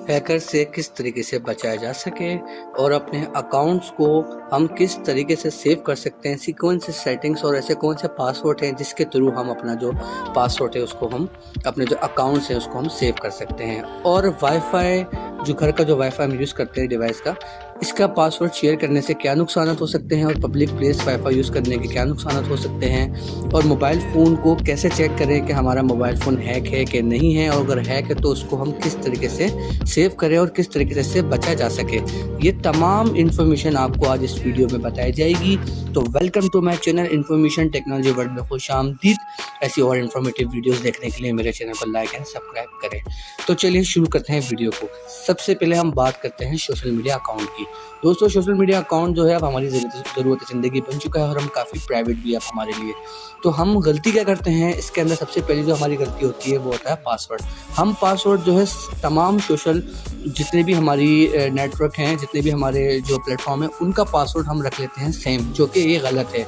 Hacker से किस तरीके से बचाया जा सके और अपने अकाउंट्स को हम किस तरीके से सेव कर सकते हैं, ऐसी कौन सी सेटिंग्स और ऐसे कौन से पासवर्ड हैं जिसके थ्रू हम अपना जो पासवर्ड है उसको हम अपने जो अकाउंट्स हैं उसको हम सेव कर सकते हैं। और वाईफाई जो घर का जो वाईफाई हम यूज़ करते हैं डिवाइस का, इसका पासवर्ड शेयर करने से क्या नुकसान हो सकते हैं और पब्लिक प्लेस वाईफाई यूज़ करने के क्या नुकसान हो सकते हैं, और मोबाइल फ़ोन को कैसे चेक करें कि हमारा मोबाइल फ़ोन हैक है कि नहीं है, और अगर हैक है तो उसको हम किस तरीके से सेव करें और किस तरीके से बचा जा सके। ये तमाम इन्फॉर्मेशन आपको आज इस वीडियो में बताई जाएगी। तो welcome to my channel information technology world में खुशामदीद। ऐसी और इन्फॉर्मेटिव वीडियोस देखने के लिए मेरे चैनल को लाइक एंड सब्सक्राइब करें। तो चलिए शुरू करते हैं वीडियो को। सबसे पहले हम बात करते हैं सोशल मीडिया अकाउंट की। दोस्तों, सोशल मीडिया अकाउंट जो है अब हमारी ज़रूरत ज़िंदगी बन चुका है और हम काफ़ी प्राइवेट भी है अब हमारे लिए। तो हम गलती क्या करते हैं इसके अंदर, सबसे पहले जो हमारी गलती होती है वो होता है पासवर्ड। हम पासवर्ड जो है तमाम सोशल जितने भी हमारी नेटवर्क हैं, जितने भी हमारे जो प्लेटफॉर्म है, उनका पासवर्ड हम रख लेते हैं सेम, जो कि ये गलत है।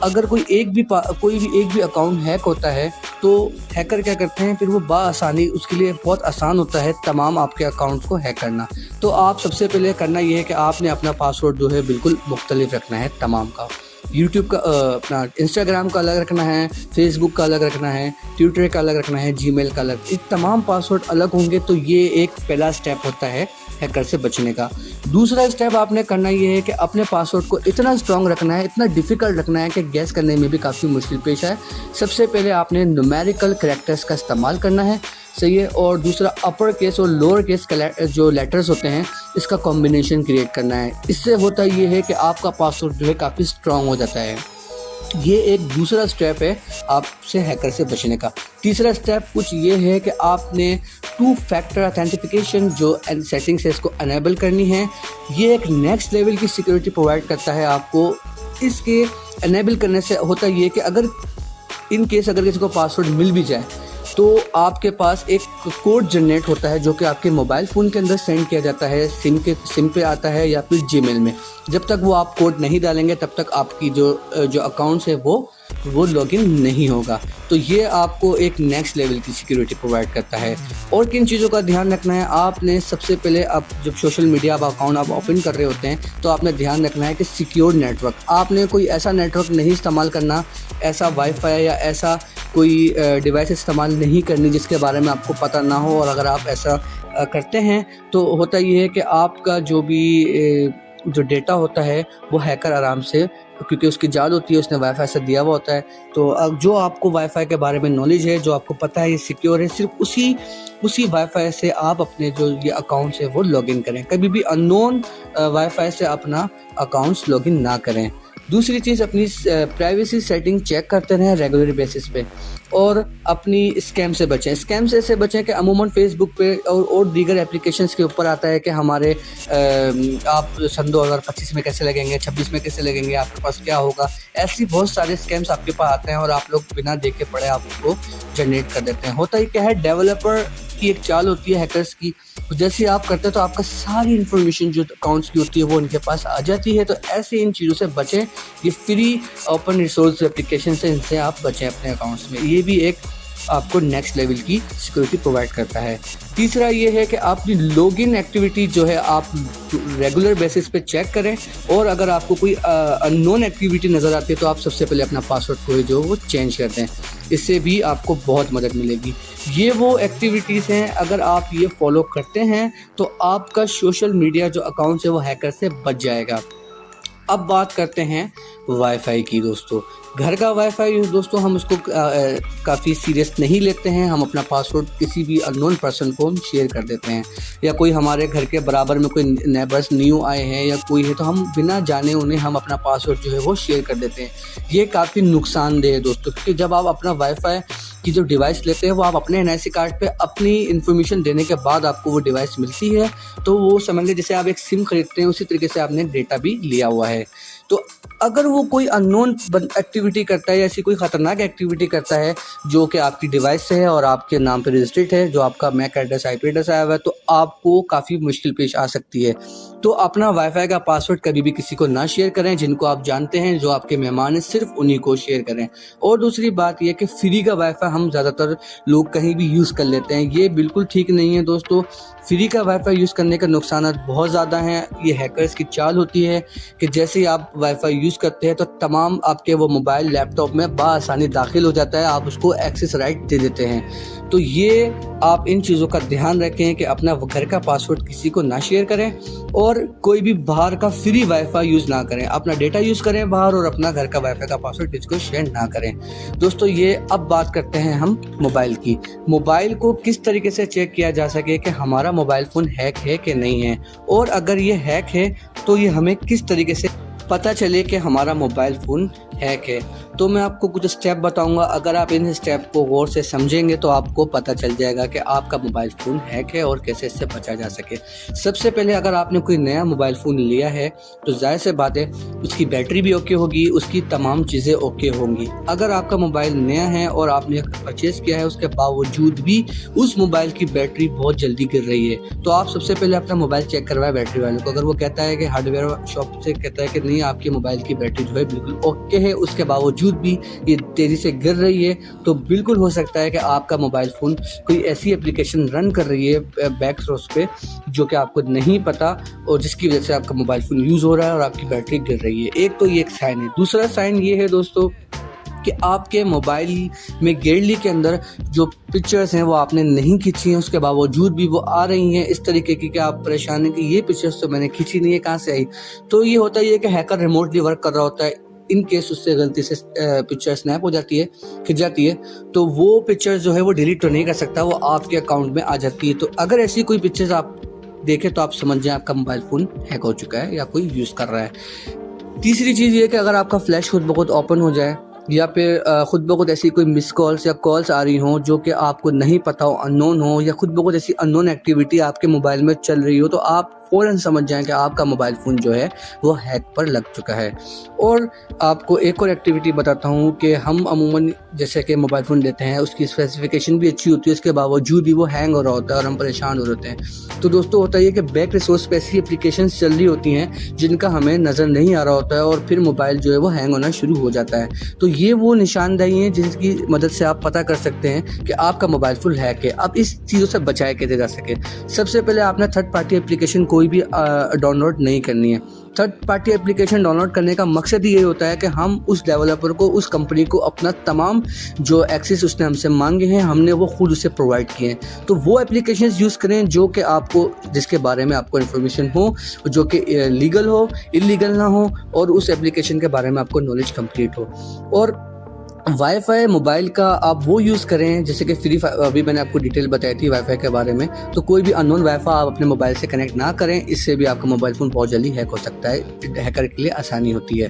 अगर कोई एक भी अकाउंट हैक होता है तो हैकर क्या करते हैं, फिर वो बआसानी उसके लिए बहुत आसान होता है तमाम आपके अकाउंट्स को हैक करना। तो आप सबसे पहले करना ये है कि आपने अपना पासवर्ड जो है बिल्कुल मुख्तलिफ रखना है तमाम का। यूट्यूब का अपना इंस्टाग्राम का अलग रखना है, फेसबुक का अलग रखना है, ट्विटर का अलग रखना है, जीमेल का अलग। ये तमाम पासवर्ड अलग होंगे। तो ये एक पहला स्टेप होता है हैकर से बचने का। दूसरा स्टेप आपने करना ये है कि अपने पासवर्ड को इतना स्ट्रॉन्ग रखना है, इतना डिफ़िकल्ट रखना है कि गैस करने में भी काफ़ी मुश्किल पेश आए। सबसे पहले आपने न्यूमेरिकल कैरेक्टर्स का इस्तेमाल करना है, सही है। और दूसरा अपर केस और लोअर केस जो लेटर्स होते हैं इसका कॉम्बिनेशन क्रिएट करना है। इससे होता ये है कि आपका पासवर्ड जो है काफ़ी स्ट्रॉन्ग हो जाता है। ये एक दूसरा स्टेप है आपसे हैकर से बचने का। तीसरा स्टेप कुछ ये है कि आपने 2 फैक्टर ऑथेंटिफिकेशन जो सेटिंग्स है इसको अनेबल करनी है। ये एक नेक्स्ट लेवल की सिक्योरिटी प्रोवाइड करता है आपको। इसके अनेबल करने से होता ये कि अगर इन केस अगर किसी को पासवर्ड मिल भी जाए तो आपके पास एक कोड जनरेट होता है जो कि आपके मोबाइल फ़ोन के अंदर सेंड किया जाता है, सिम पे आता है या फिर जीमेल में। जब तक वो आप कोड नहीं डालेंगे तब तक आपकी जो अकाउंट्स है वो लॉगिन नहीं होगा। तो ये आपको एक नेक्स्ट लेवल की सिक्योरिटी प्रोवाइड करता है। और किन चीज़ों का ध्यान रखना है, आपने सबसे पहले आप जब सोशल मीडिया अकाउंट आप ओपन कर रहे होते हैं तो आपने ध्यान रखना है कि सिक्योर नेटवर्क, आपने कोई ऐसा नेटवर्क नहीं इस्तेमाल करना, ऐसा वाईफाई या ऐसा कोई डिवाइस इस्तेमाल नहीं करनी जिसके बारे में आपको पता ना हो। और अगर आप ऐसा करते हैं तो होता ये है कि आपका जो डेटा होता है वो हैकर आराम से, क्योंकि उसकी जाल होती है, उसने वाईफाई से दिया हुआ होता है। तो अब जो आपको वाईफाई के बारे में नॉलेज है, जो आपको पता है ये सिक्योर है, सिर्फ उसी वाईफाई से आप अपने जो ये अकाउंट्स है वो लॉगिन करें। कभी भी अननोन वाईफाई से अपना अकाउंट्स लॉगिन ना करें। दूसरी चीज़, अपनी प्राइवेसी सेटिंग चेक करते रहें रेगुलर बेसिस पे। और अपनी स्कैम से बचें। स्कैम से ऐसे बचें कि अमूमन फेसबुक पे और दीगर एप्लीकेशंस के ऊपर आता है कि हमारे आप सन 2025 में कैसे लगेंगे, 26 में कैसे लगेंगे, आपके पास क्या होगा। ऐसी बहुत सारे स्कैम्स आपके पास आते हैं और आप लोग बिना देखे पड़े आप उसको जनरेट कर देते हैं। होता ही क्या है, डेवलपर की एक चाल होती है हैकर्स की, जैसे आप करते हैं तो आपका सारी इन्फॉर्मेशन जो अकाउंट्स की होती है वो उनके पास आ जाती है। तो ऐसे इन चीज़ों से बचें। ये फ्री ओपन रिसोर्स एप्लीकेशन से इनसे आप बचें अपने अकाउंट्स में। ये भी एक आपको नेक्स्ट लेवल की सिक्योरिटी प्रोवाइड करता है। तीसरा ये है कि आपकी लॉगिन एक्टिविटी जो है आप रेगुलर बेसिस पे चेक करें। और अगर आपको कोई अननोन एक्टिविटी नज़र आती है तो आप सबसे पहले अपना पासवर्ड को जो वो चेंज कर दें। इससे भी आपको बहुत मदद मिलेगी। ये वो एक्टिविटीज़ हैं, अगर आप ये फॉलो करते हैं तो आपका सोशल मीडिया जो अकाउंट है वो हैकर से बच जाएगा। अब बात करते हैं वाईफाई की। दोस्तों, घर का वाईफाई दोस्तों हम उसको काफ़ी सीरियस नहीं लेते हैं। हम अपना पासवर्ड किसी भी अननोन पर्सन को हम शेयर कर देते हैं, या कोई हमारे घर के बराबर में कोई नेबर्स न्यू आए हैं या कोई है तो हम बिना जाने उन्हें हम अपना पासवर्ड जो है वो शेयर कर देते हैं। ये काफ़ी नुकसानदेह है दोस्तों, क्योंकि जब आप अपना वाईफाई की जो डिवाइस लेते हैं वो आप अपने एनआईसी कार्ड पे अपनी इन्फॉर्मेशन देने के बाद आपको वो डिवाइस मिलती है। तो वो समझ लें जैसे आप एक सिम खरीदते हैं, उसी तरीके से आपने डेटा भी लिया हुआ है। तो अगर वो कोई अननोन एक्टिविटी करता है या ऐसी कोई ख़तरनाक एक्टिविटी करता है जो कि आपकी डिवाइस से है और आपके नाम पे रजिस्टर्ड है, जो आपका मैक एड्रेस IP एड्रेस आया हुआ है, तो आपको काफ़ी मुश्किल पेश आ सकती है। तो अपना वाईफाई का पासवर्ड कभी भी किसी को ना शेयर करें। जिनको आप जानते हैं, जो आपके मेहमान हैं, सिर्फ उन्हीं को शेयर करें। और दूसरी बात यह कि फ्री का वाईफाई हम ज़्यादातर लोग कहीं भी यूज़ कर लेते हैं, ये बिल्कुल ठीक नहीं है दोस्तों। फ्री का वाईफाई यूज़ करने के नुकसान बहुत ज़्यादा हैं। ये हैकर्स की चाल होती है कि जैसे ही आप वाईफाई यूज़ करते हैं तो तमाम आपके वो मोबाइल लैपटॉप में बआसानी दाखिल हो जाता है, आप उसको एक्सेस राइट दे देते हैं। तो ये आप इन चीज़ों का ध्यान रखें कि अपना घर का पासवर्ड किसी को ना शेयर करें और कोई भी बाहर का फ्री वाईफाई यूज़ ना करें। अपना डेटा यूज़ करें बाहर और अपना घर का वाईफाई का पासवर्ड किसी को शेयर ना करें। दोस्तों, ये अब बात करते हैं हम मोबाइल की। मोबाइल को किस तरीके से चेक किया जा सके कि हमारा मोबाइल फ़ोन हैक है कि नहीं है, और अगर ये हैक है तो ये हमें किस तरीके से पता चले कि हमारा मोबाइल फ़ोन हैक है। तो मैं आपको कुछ स्टेप बताऊंगा। अगर आप इन स्टेप को गौर से समझेंगे तो आपको पता चल जाएगा कि आपका मोबाइल फ़ोन हैक है और कैसे इससे बचा जा सके। सबसे पहले, अगर आपने कोई नया मोबाइल फ़ोन लिया है तो ज़ाहिर सी बात है उसकी बैटरी भी ओके होगी, उसकी तमाम चीज़ें ओके होंगी। अगर आपका मोबाइल नया है और आपने परचेज़ किया है उसके बावजूद भी उस मोबाइल की बैटरी बहुत जल्दी गिर रही है, तो आप सबसे पहले अपना मोबाइल चेक करवाएं बैटरी वाले को। अगर वो कहता है कि हार्डवेयर शॉप से कहता है कि नहीं, आपके मोबाइल की बैटरी जो है बिल्कुल ओके है, उसके बावजूद भी ये तेज़ी से गिर रही है, तो बिल्कुल हो सकता है कि आपका मोबाइल फ़ोन कोई ऐसी एप्लीकेशन रन कर रही है बैक सोर्स पे जो कि आपको नहीं पता, और जिसकी वजह से आपका मोबाइल फ़ोन यूज़ हो रहा है और आपकी बैटरी गिर रही है। एक तो ये एक साइन है। दूसरा साइन ये है दोस्तों कि आपके मोबाइल में गैलरी के अंदर जो पिक्चर्स हैं वो आपने नहीं खींची हैं, उसके बावजूद भी वो आ रही हैं इस तरीके की कि आप परेशान हैं कि ये पिक्चर्स तो मैंने खींची नहीं है, कहाँ से आई। तो ये होता है कि हैकर रिमोटली वर्क कर रहा होता है। इन केस उससे गलती से पिक्चर स्नैप हो जाती है, खिंच जाती है, तो वो पिक्चर जो है वो डिलीट तो नहीं कर सकता, वो आपके अकाउंट में आ जाती है। तो अगर ऐसी कोई पिक्चर्स आप देखें तो आप समझ जाएं आपका मोबाइल फ़ोन हैक हो चुका है या कोई यूज़ कर रहा है। तीसरी चीज़ ये कि अगर आपका फ्लैश खुद ब खुद ओपन हो जाए या फिर खुद ब खुद ऐसी कोई मिस कॉल्स या कॉल्स आ रही हों जो कि आपको नहीं पता हो, अननोन हो, या खुद ब खुद ऐसी अननोन एक्टिविटी आपके मोबाइल में चल रही हो, तो आप फ़ौरन समझ जाएं कि आपका मोबाइल फ़ोन जो है वो हैक पर लग चुका है। और आपको एक और एक्टिविटी बताता हूँ कि हम अमूमन जैसे कि मोबाइल फ़ोन लेते हैं, उसकी स्पेसिफिकेशन भी अच्छी होती है, उसके बावजूद भी वो हैंग हो रहा होता है और हम परेशान हो रहे होते हैं। तो दोस्तों, होता है कि बैक रिसोर्स पे ऐसी एप्लीकेशन चल रही होती हैं जिनका हमें नज़र नहीं आ रहा होता है और फिर मोबाइल जो है वो हैंग होना शुरू हो जाता है। तो ये वो निशानदेही हैं जिसकी मदद से आप पता कर सकते हैं कि आपका मोबाइल फ़ोन हैक है। अब इस चीज़ों से बचाया कैसे जा सके? सबसे पहले आपने थर्ड पार्टी एप्लीकेशन कोई भी डाउनलोड नहीं करनी है। थर्ड पार्टी एप्लीकेशन डाउनलोड करने का मकसद ये होता है कि हम उस डेवलपर को, उस कंपनी को अपना तमाम जो एक्सेस उसने हमसे मांगे हैं, हमने वो खुद उसे प्रोवाइड किए हैं। तो वो एप्लीकेशंस यूज़ करें जो कि आपको, जिसके बारे में आपको इन्फॉर्मेशन हो, जो कि लीगल हो, इलीगल ना हो, और उस एप्लीकेशन के बारे में आपको नॉलेज कंप्लीट हो। और वाईफाई मोबाइल का आप वो यूज़ करें जैसे कि फ्री, अभी मैंने आपको डिटेल बताई थी वाईफाई के बारे में, तो कोई भी अननोन वाईफाई आप अपने मोबाइल से कनेक्ट ना करें, इससे भी आपका मोबाइल फ़ोन बहुत जल्दी हैक हो सकता है, हैकर के लिए आसानी होती है।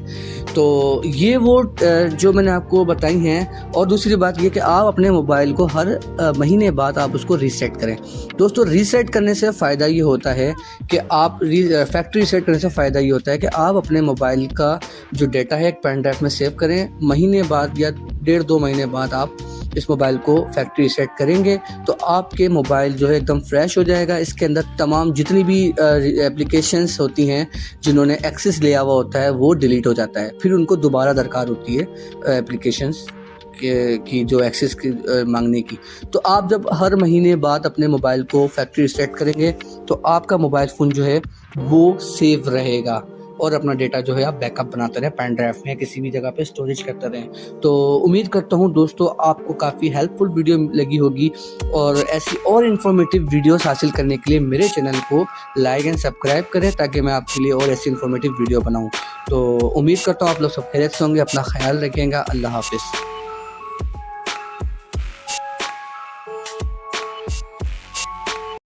तो ये वो जो मैंने आपको बताई हैं। और दूसरी बात ये कि आप अपने मोबाइल को हर महीने बाद आप उसको रीसेट करें। दोस्तों, रीसेट करने से फ़ायदा ये होता है कि आप फैक्ट्री रीसेट करने से फ़ायदा ये होता है कि आप अपने मोबाइल का जो डेटा है एक पेन ड्राइव में सेव करें। महीने बाद या 1.5-2 महीने बाद आप इस मोबाइल को फैक्ट्री रीसेट करेंगे तो आपके मोबाइल जो है एकदम फ्रेश हो जाएगा। इसके अंदर तमाम जितनी भी एप्लीकेशंस होती हैं जिन्होंने एक्सेस लिया हुआ होता है वो डिलीट हो जाता है, फिर उनको दोबारा दरकार होती है एप्लीकेशंस की जो एक्सेस की मांगने की। तो आप जब हर महीने बाद अपने मोबाइल को फैक्ट्री रीसेट करेंगे तो आपका मोबाइल फ़ोन जो है वो सेव रहेगा और अपना डेटा जो है आप बैकअप बनाते रहें, पेन ड्राइव में किसी भी जगह पे स्टोरेज करते रहें। तो उम्मीद करता हूँ दोस्तों आपको काफ़ी हेल्पफुल वीडियो लगी होगी, और ऐसी और इन्फॉर्मेटिव वीडियोस हासिल करने के लिए मेरे चैनल को लाइक एंड सब्सक्राइब करें ताकि मैं आपके लिए और ऐसी इन्फॉर्मेटिव वीडियो बनाऊँ। तो उम्मीद करता हूँ आप लोग सब खैरियत से होंगे, अपना ख्याल रखिएगा। अल्लाह हाफिज़।